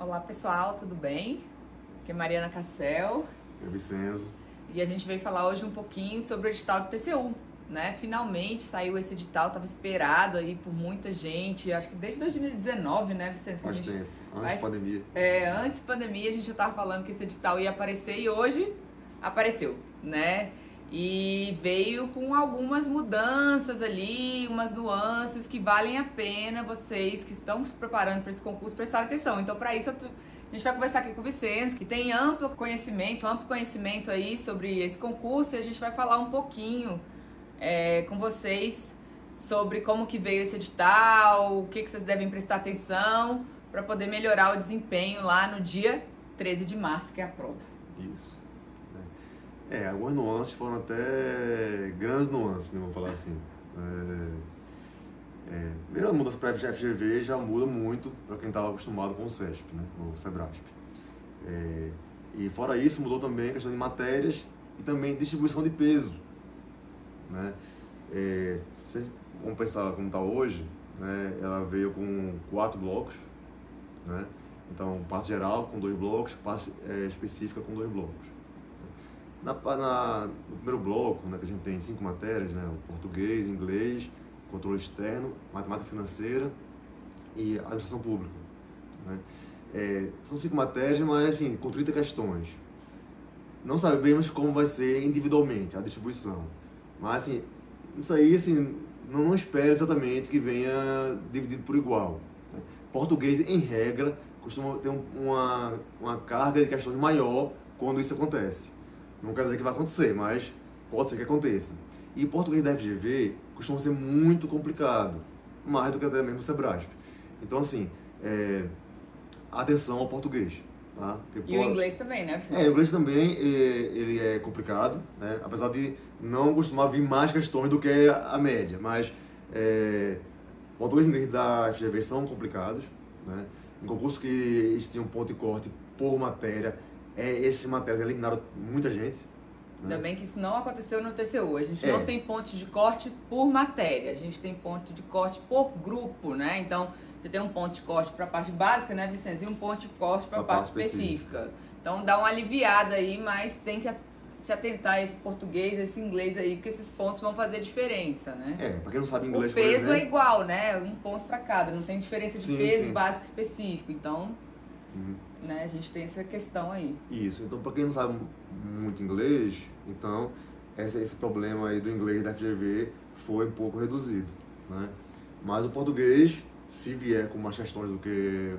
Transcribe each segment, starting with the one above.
Olá pessoal, tudo bem? Aqui é Mariana Cassel É Vicenzo. e a gente veio falar hoje um pouquinho sobre o edital do TCU, né? Finalmente saiu esse edital, estava esperado aí por muita gente, acho que desde 2019, né, Vicente? Faz tempo, antes da pandemia. Antes da pandemia a gente já estava falando que esse edital ia aparecer e hoje apareceu, né? E veio com algumas mudanças ali, umas nuances que valem a pena vocês que estão se preparando para esse concurso prestar atenção. Então, para isso, a gente vai conversar aqui com o Vicente, que tem amplo conhecimento aí sobre esse concurso, e a gente vai falar um pouquinho com vocês sobre como que veio esse edital, o que vocês devem prestar atenção para poder melhorar o desempenho lá no dia 13 de março, que é a prova. Isso. Algumas nuances foram até grandes nuances, né, vamos falar assim. Primeiro, a mudança para a FGV já muda muito para quem estava acostumado com o CESP, né, o SEBRASP. E fora isso, mudou também a questão de matérias e também distribuição de peso, né? Vamos pensar como está hoje, né, ela veio com 4 blocos, né? Então, parte geral com 2 blocos, parte específica com 2 blocos. No primeiro bloco, né, que a gente tem 5 matérias, né, o português, inglês, controle externo, matemática financeira e administração pública, né? São 5 matérias, mas assim, com 30 questões. Não sabemos como vai ser individualmente a distribuição, mas assim, isso aí assim, não espere exatamente que venha dividido por igual, né? Português, em regra, costuma ter uma carga de questões maior quando isso acontece. Não quer dizer que vai acontecer, mas pode ser que aconteça. E português da FGV costuma ser muito complicado, mais do que até mesmo o SEBRASP. Então, assim, atenção ao português. Tá? Porque o inglês também, né? O inglês também ele é complicado, né? Apesar de não costumar vir mais questões do que a média, mas português e inglês da FGV são complicados, né? Em concurso que eles tinham ponto de corte por matéria, essas matérias eliminaram muita gente. Ainda bem que isso não aconteceu no TCU. A gente É. não tem ponto de corte por matéria, a gente tem ponto de corte por grupo, né? Então, você tem um ponto de corte para a parte básica, né, Vicente? E um ponto de corte para a parte específica. Então, dá uma aliviada aí, mas tem que se atentar a esse português, a esse inglês aí, porque esses pontos vão fazer diferença, né? Para quem não sabe inglês, o peso por exemplo, é igual, né? Um ponto para cada, não tem diferença de Sim, peso sim. básico específico. Então, né, a gente tem essa questão aí. Isso, então para quem não sabe muito inglês, então esse problema aí do inglês da FGV foi um pouco reduzido, né? Mas o português, se vier com mais questões do que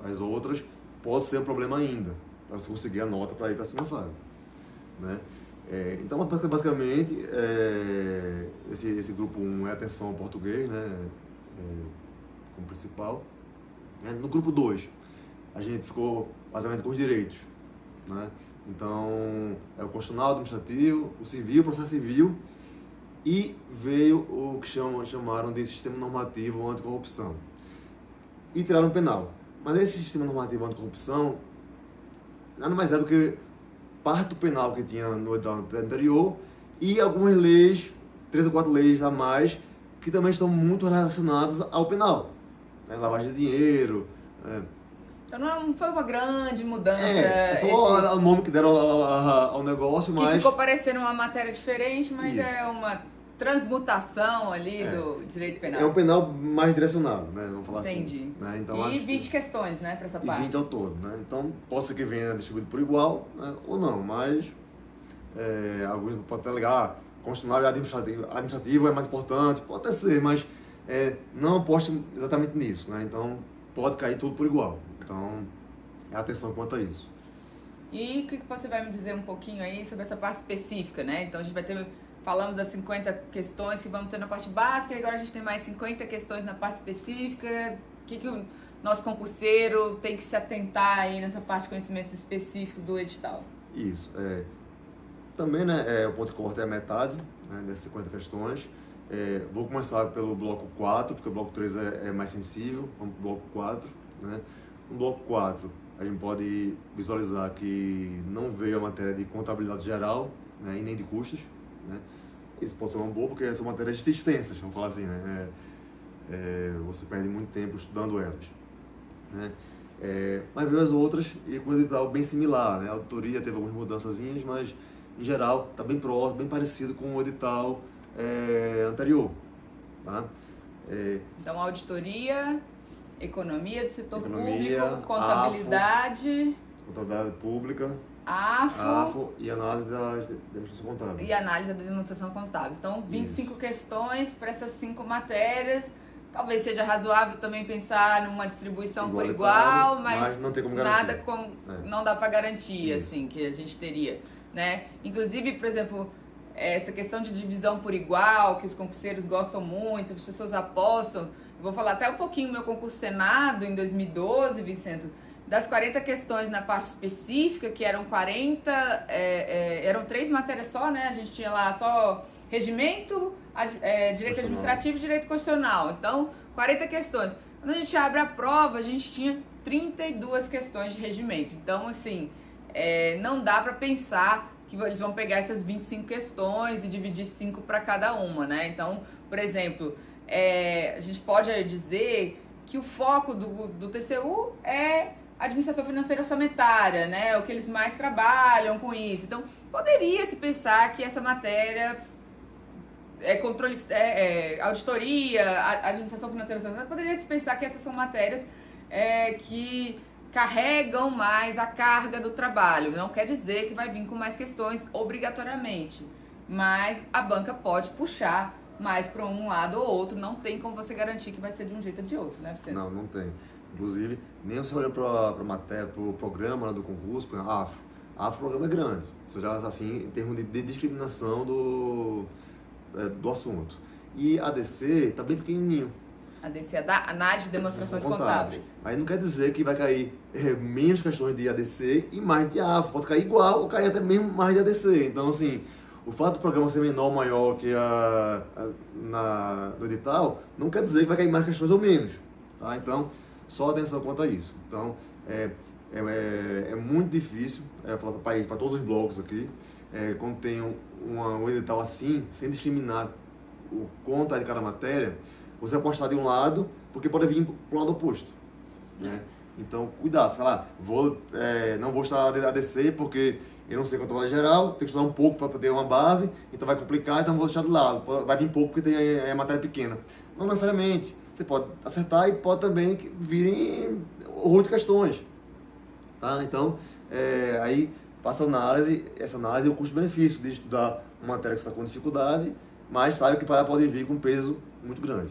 as outras, pode ser um problema ainda, para você conseguir a nota para ir para a segunda fase, né? Então, basicamente, esse grupo 1 é atenção ao português, né, como principal. No grupo 2, a gente ficou basicamente com os direitos, né? Então, é o constitucional, administrativo, o civil, o processo civil, e veio o que chamaram de sistema normativo anticorrupção. E tiraram o penal. Mas esse sistema normativo anticorrupção nada mais é do que parte do penal que tinha no edital anterior e algumas leis, 3 ou 4 leis a mais, que também estão muito relacionadas ao penal, né? Lavagem de dinheiro. Então não foi uma grande mudança. É só o nome que deram ao negócio, mas... Que ficou parecendo uma matéria diferente, mas Isso. é uma transmutação ali do direito penal. É um penal mais direcionado, né? Vamos falar Entendi. assim. Né? Então, E acho 20 questões, né, para essa e parte. 20 ao todo, né? Então, pode ser que venha distribuído por igual, né? Ou não, mas alguns podem até alegar, constitucional e administrativo é mais importante, pode até ser, mas não aposte exatamente nisso, né? Então, pode cair tudo por igual. Então, atenção quanto a isso. E o que você vai me dizer um pouquinho aí sobre essa parte específica, né? Então, a gente vai ter... Falamos das 50 questões que vamos ter na parte básica, e agora a gente tem mais 50 questões na parte específica. O que o nosso concurseiro tem que se atentar aí nessa parte de conhecimentos específicos do edital? Isso. Também, né, o ponto de corte é a metade, né, das 50 questões. Vou começar pelo bloco 4, porque o bloco 3 é mais sensível. Vamos para o bloco 4. Né? No bloco 4, a gente pode visualizar que não veio a matéria de contabilidade geral, né, e nem de custos. Né? Isso pode ser uma boa, porque são matérias extensas, vamos falar assim, né? Você perde muito tempo estudando elas. Né? Mas veio as outras e com o edital bem similar, né? A auditoria teve algumas mudançazinhas, mas em geral está bem próximo, bem parecido com o edital anterior. Tá? Então, auditoria, economia do setor Economia, público, contabilidade pública, AFO e análise da demonstração contábil. e análise da demonstração contábil. Então, 25 questões para essas 5 matérias. Talvez seja razoável também pensar numa distribuição por igual, mas não tem como garantir. nada como não dá para garantir, assim, que a gente teria, né? Inclusive, por exemplo, essa questão de divisão por igual, que os concurseiros gostam muito, as pessoas apostam. Eu vou falar até um pouquinho do meu concurso Senado em 2012, Vincenzo. Das 40 questões na parte específica, que eram 40, eram 3 matérias só, né? A gente tinha lá só regimento, direito administrativo e direito constitucional. Então, 40 questões. Quando a gente abre a prova, a gente tinha 32 questões de regimento. Então, assim, não dá para pensar que eles vão pegar essas 25 questões e dividir 5 para cada uma, né? Então, por exemplo, a gente pode dizer que o foco do TCU é administração financeira orçamentária, né? É o que eles mais trabalham com isso. Então, poderia se pensar que essa matéria controle, auditoria, administração financeira orçamentária, poderia se pensar que essas são matérias que carregam mais a carga do trabalho. Não quer dizer que vai vir com mais questões obrigatoriamente, mas a banca pode puxar mais para um lado ou outro. Não tem como você garantir que vai ser de um jeito ou de outro, né, Vicente? Não tem. Inclusive, nem você olhando para a matéria, para o programa lá do concurso, para a AFO. A AFO, o programa é grande. Isso já assim, em termos de discriminação do assunto. E a ADC está bem pequenininho. A ADC é da análise de demonstrações contábeis. Aí não quer dizer que vai cair menos questões de ADC e mais de AFO. Pode cair igual ou cair até mesmo mais de ADC. Então, assim, o fato do programa ser menor ou maior que no edital, não quer dizer que vai cair mais questões ou menos. Tá? Então, só atenção quanto a isso. Então, é muito difícil, falar para todos os blocos aqui, quando tem um edital assim, sem discriminar o conta de cada matéria, você apostar de um lado, porque pode vir para o lado oposto. Né? Então, cuidado, você fala, não vou estudar ADC porque eu não sei controlar geral, tenho que estudar um pouco para ter uma base, então vai complicar, então vou deixar de lado. Vai vir pouco porque tem matéria pequena. Não necessariamente. Você pode acertar e pode também virem horror de questões. Tá? Então, aí faça essa análise é o custo-benefício de estudar uma matéria que você está com dificuldade, mas sabe que pode vir com um peso muito grande.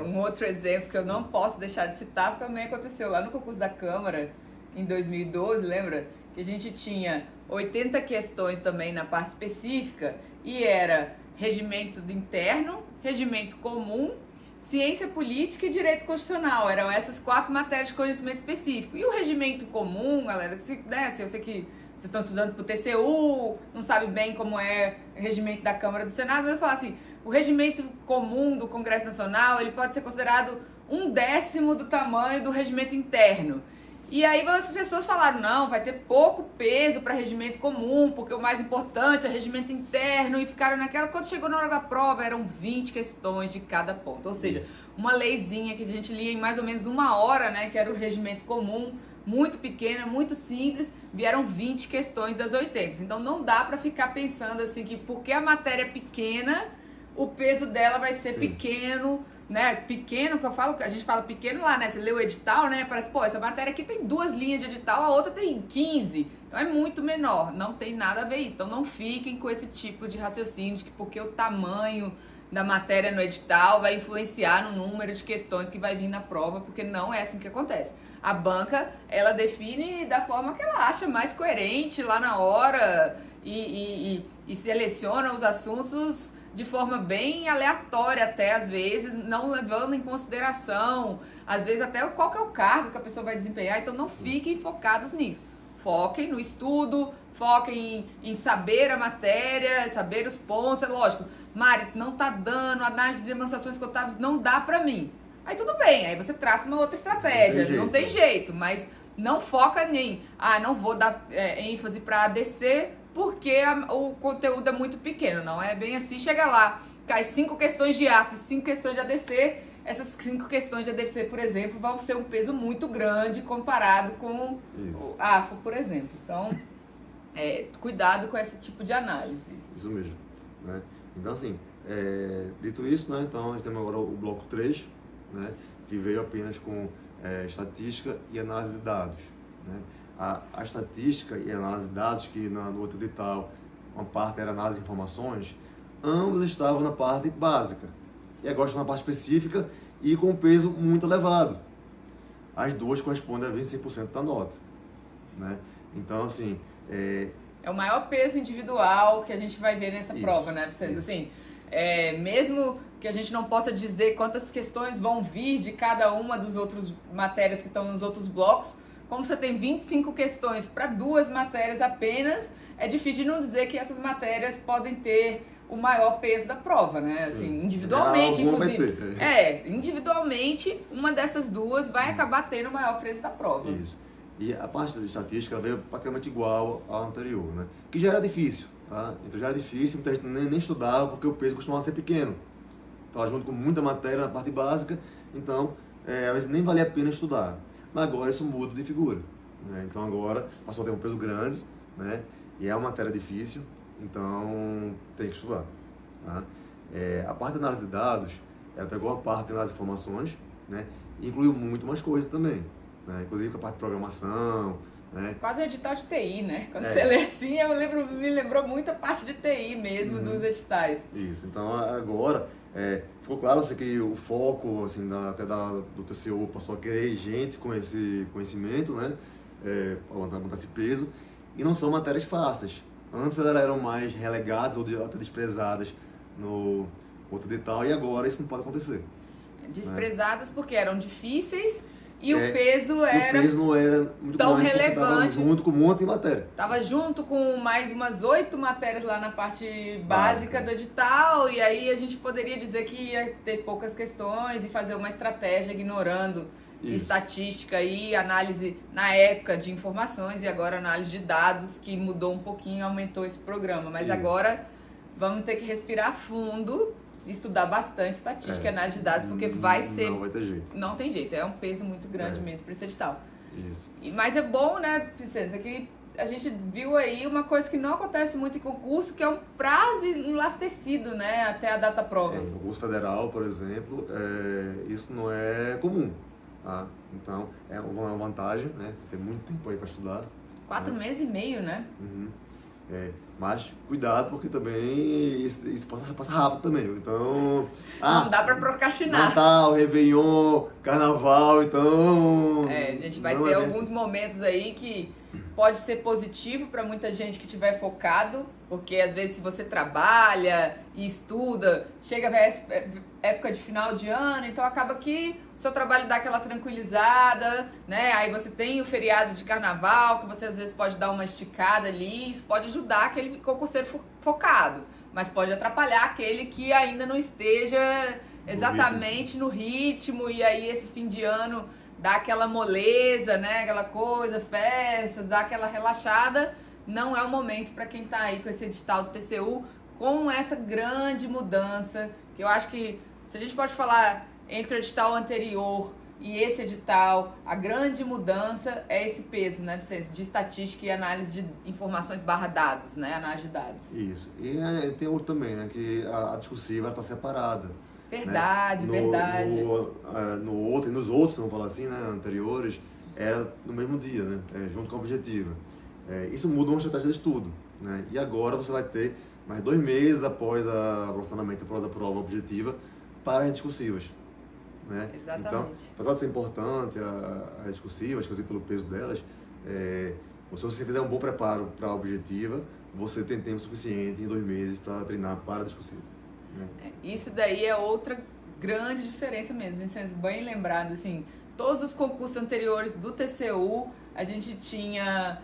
Um outro exemplo que eu não posso deixar de citar também aconteceu lá no concurso da Câmara, em 2012, lembra? Que a gente tinha 80 questões também na parte específica e era regimento interno, regimento comum, ciência política e direito constitucional. Eram essas 4 matérias de conhecimento específico. E o regimento comum, galera, se eu sei que vocês estão estudando para o TCU, não sabe bem como é o regimento da Câmara e do Senado, mas eu falo assim, o regimento comum do Congresso Nacional, ele pode ser considerado 1/10 do tamanho do regimento interno. E aí as pessoas falaram, não, vai ter pouco peso para regimento comum, porque o mais importante é regimento interno, e ficaram naquela, quando chegou na hora da prova, eram 20 questões de cada ponto, ou seja, uma leizinha que a gente lia em mais ou menos 1 hora, né, que era o regimento comum, muito pequena, muito simples, vieram 20 questões das 80. Então não dá para ficar pensando assim que porque a matéria é pequena, o peso dela vai ser pequeno, né? Pequeno, que eu falo, a gente fala pequeno lá, né? Você lê o edital, né? Parece, pô, essa matéria aqui tem 2 linhas de edital, a outra tem 15. Então é muito menor, não tem nada a ver isso. Então não fiquem com esse tipo de raciocínio de que porque o tamanho da matéria no edital vai influenciar no número de questões que vai vir na prova, porque não é assim que acontece. A banca, ela define da forma que ela acha mais coerente lá na hora e seleciona os assuntos de forma bem aleatória até, às vezes, não levando em consideração, às vezes, até qual que é o cargo que a pessoa vai desempenhar. Então, não fiquem focados nisso. Foquem no estudo, foquem em saber a matéria, saber os pontos. É lógico, Mari, não tá dando, análise de demonstrações contábeis não dá pra mim. Aí tudo bem, aí você traça uma outra estratégia, não tem jeito, mas não foca em, não vou dar ênfase para ADC porque o conteúdo é muito pequeno, não é bem assim. Chega lá, cai 5 questões de AF, 5 questões de ADC essas 5 questões de ADC, por exemplo, vão ser um peso muito grande comparado com o AFO, por exemplo. Então, cuidado com esse tipo de análise. Isso mesmo, né? Então, assim, dito isso, né, então nós temos agora o bloco 3, né, que veio apenas com estatística e análise de dados, né? A estatística e a análise de dados, que no outro edital uma parte era análise de informações, ambos estavam na parte básica, e agora estão na parte específica e com um peso muito elevado. As duas correspondem a 25% da nota, né? Então, assim... É o maior peso individual que a gente vai ver nessa prova, né, Vicente? Isso. Assim, mesmo que a gente não possa dizer quantas questões vão vir de cada uma dos outros matérias que estão nos outros blocos, como você tem 25 questões para 2 matérias apenas, é difícil de não dizer que essas matérias podem ter o maior peso da prova, né? Assim, individualmente, inclusive. Individualmente, uma dessas duas vai acabar tendo o maior peso da prova. Isso. E a parte de estatística veio praticamente igual ao anterior, né? Que já era difícil, tá? Então já era difícil, muita gente nem estudava porque o peso costumava ser pequeno. Estava junto com muita matéria na parte básica, então às vezes nem valia a pena estudar. Mas agora isso muda de figura, né? Então agora passou a ter um peso grande, né? E é uma matéria difícil, então tem que estudar, tá? A parte da análise de dados, ela pegou a parte de análise de informações, né? E incluiu muito mais coisas também, né? Inclusive com a parte de programação, né? Quase um edital de TI, né? Quando você lê assim, me lembrou muito a parte de TI mesmo, dos editais. Isso, então agora ficou claro assim, que o foco assim, do TCU passou a querer gente com esse conhecimento, né? Para aumentar esse peso, e não são matérias fáceis. Antes elas eram mais relegadas ou até desprezadas no outro edital, e agora isso não pode acontecer. Desprezadas porque eram difíceis e o peso não era muito tão grande, relevante. Estava junto com um monte de matéria. Estava junto com mais umas 8 matérias lá na parte básica do edital, e aí a gente poderia dizer que ia ter poucas questões e fazer uma estratégia ignorando estatística e análise na época de informações, e agora análise de dados, que mudou um pouquinho, aumentou esse programa. Mas agora vamos ter que respirar fundo, estudar bastante estatística e análise de dados, porque vai ser... Não vai ter jeito. Não tem jeito, é um peso muito grande mesmo para esse edital. Isso. Mas é bom, né, Vicente, que a gente viu aí uma coisa que não acontece muito em concurso, que é um prazo enlastecido, né, até a data prova. No concurso federal, por exemplo, isso não é comum, tá? Então, é uma vantagem, né, tem muito tempo aí para estudar. 4 meses e meio, né? Mas cuidado, porque também isso passa rápido também. Então, não dá pra procrastinar. Natal, Réveillon, Carnaval, então... A gente vai ter alguns momentos aí que pode ser positivo para muita gente que estiver focado, porque às vezes se você trabalha e estuda, chega a época de final de ano, então acaba que o seu trabalho dá aquela tranquilizada, né? Aí você tem o feriado de carnaval, que você às vezes pode dar uma esticada ali, isso pode ajudar aquele concurseiro focado, mas pode atrapalhar aquele que ainda não esteja exatamente no ritmo, e aí esse fim de ano dá aquela moleza, né? Aquela coisa, festa, dá aquela relaxada. Não é o momento para quem está aí com esse edital do TCU, com essa grande mudança, que eu acho que, se a gente pode falar entre o edital anterior e esse edital, a grande mudança é esse peso, né, de estatística e análise de informações / dados, né, análise de dados. Isso. E tem outro também, né, que a discursiva está separada. Verdade, né? verdade. No outro, e nos outros, vamos falar assim, né, anteriores, era no mesmo dia, né, junto com a objetiva. Isso muda uma estratégia de estudo, né? E agora você vai ter mais 2 meses após após a prova objetiva para as discursivas, né? Exatamente. Então, apesar de ser importante as discursivas, inclusive pelo peso delas, se você fizer um bom preparo para a objetiva, você tem tempo suficiente em 2 meses para treinar para a discursiva. Isso daí é outra grande diferença mesmo, Vicente, bem lembrado, assim, todos os concursos anteriores do TCU, a gente tinha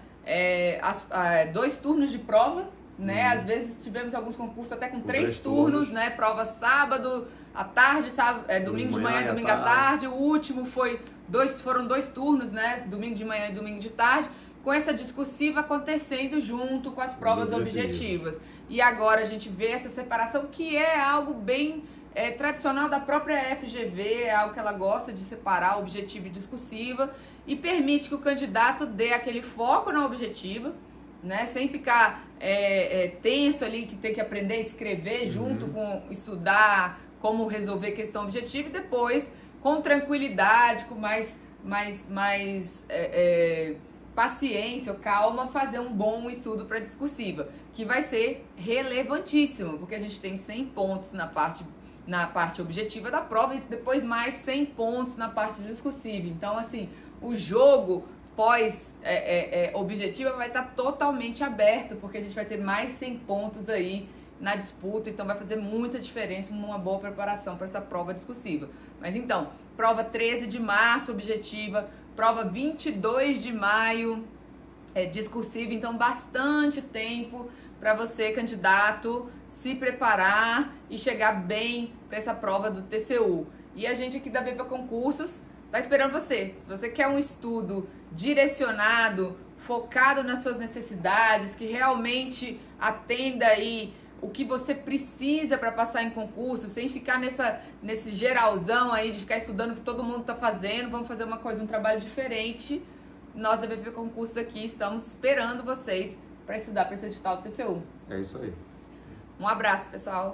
2 turnos de prova, né? Às vezes tivemos alguns concursos até com 3 turnos, né? Prova sábado à tarde, domingo de manhã e domingo à tarde. O último foram 2 turnos, né? Domingo de manhã e domingo de tarde, com essa discursiva acontecendo junto com as provas objetivas. E agora a gente vê essa separação, que é algo bem tradicional da própria FGV, é algo que ela gosta de separar objetiva e discursiva e permite que o candidato dê aquele foco na objetiva, né, sem ficar tenso ali, que tem que aprender a escrever junto com estudar como resolver questão objetiva e depois, com tranquilidade, com mais paciência, calma, fazer um bom estudo para discursiva, que vai ser relevantíssimo, porque a gente tem 100 pontos na parte objetiva da prova e depois mais 100 pontos na parte discursiva. Então, assim, o jogo pós-objetiva vai estar totalmente aberto, porque a gente vai ter mais 100 pontos aí na disputa, então vai fazer muita diferença numa boa preparação para essa prova discursiva. Mas então, prova 13 de março, objetiva, prova 22 de maio, discursiva, então bastante tempo para você, candidato, se preparar e chegar bem para essa prova do TCU. E a gente aqui da VP Concursos tá esperando você. Se você quer um estudo direcionado, focado nas suas necessidades, que realmente atenda aí o que você precisa para passar em concurso, sem ficar nesse geralzão aí de ficar estudando o que todo mundo tá fazendo, vamos fazer um trabalho diferente. Nós da VP Concursos aqui estamos esperando vocês para estudar para esse edital do TCU. É isso aí. Um abraço, pessoal.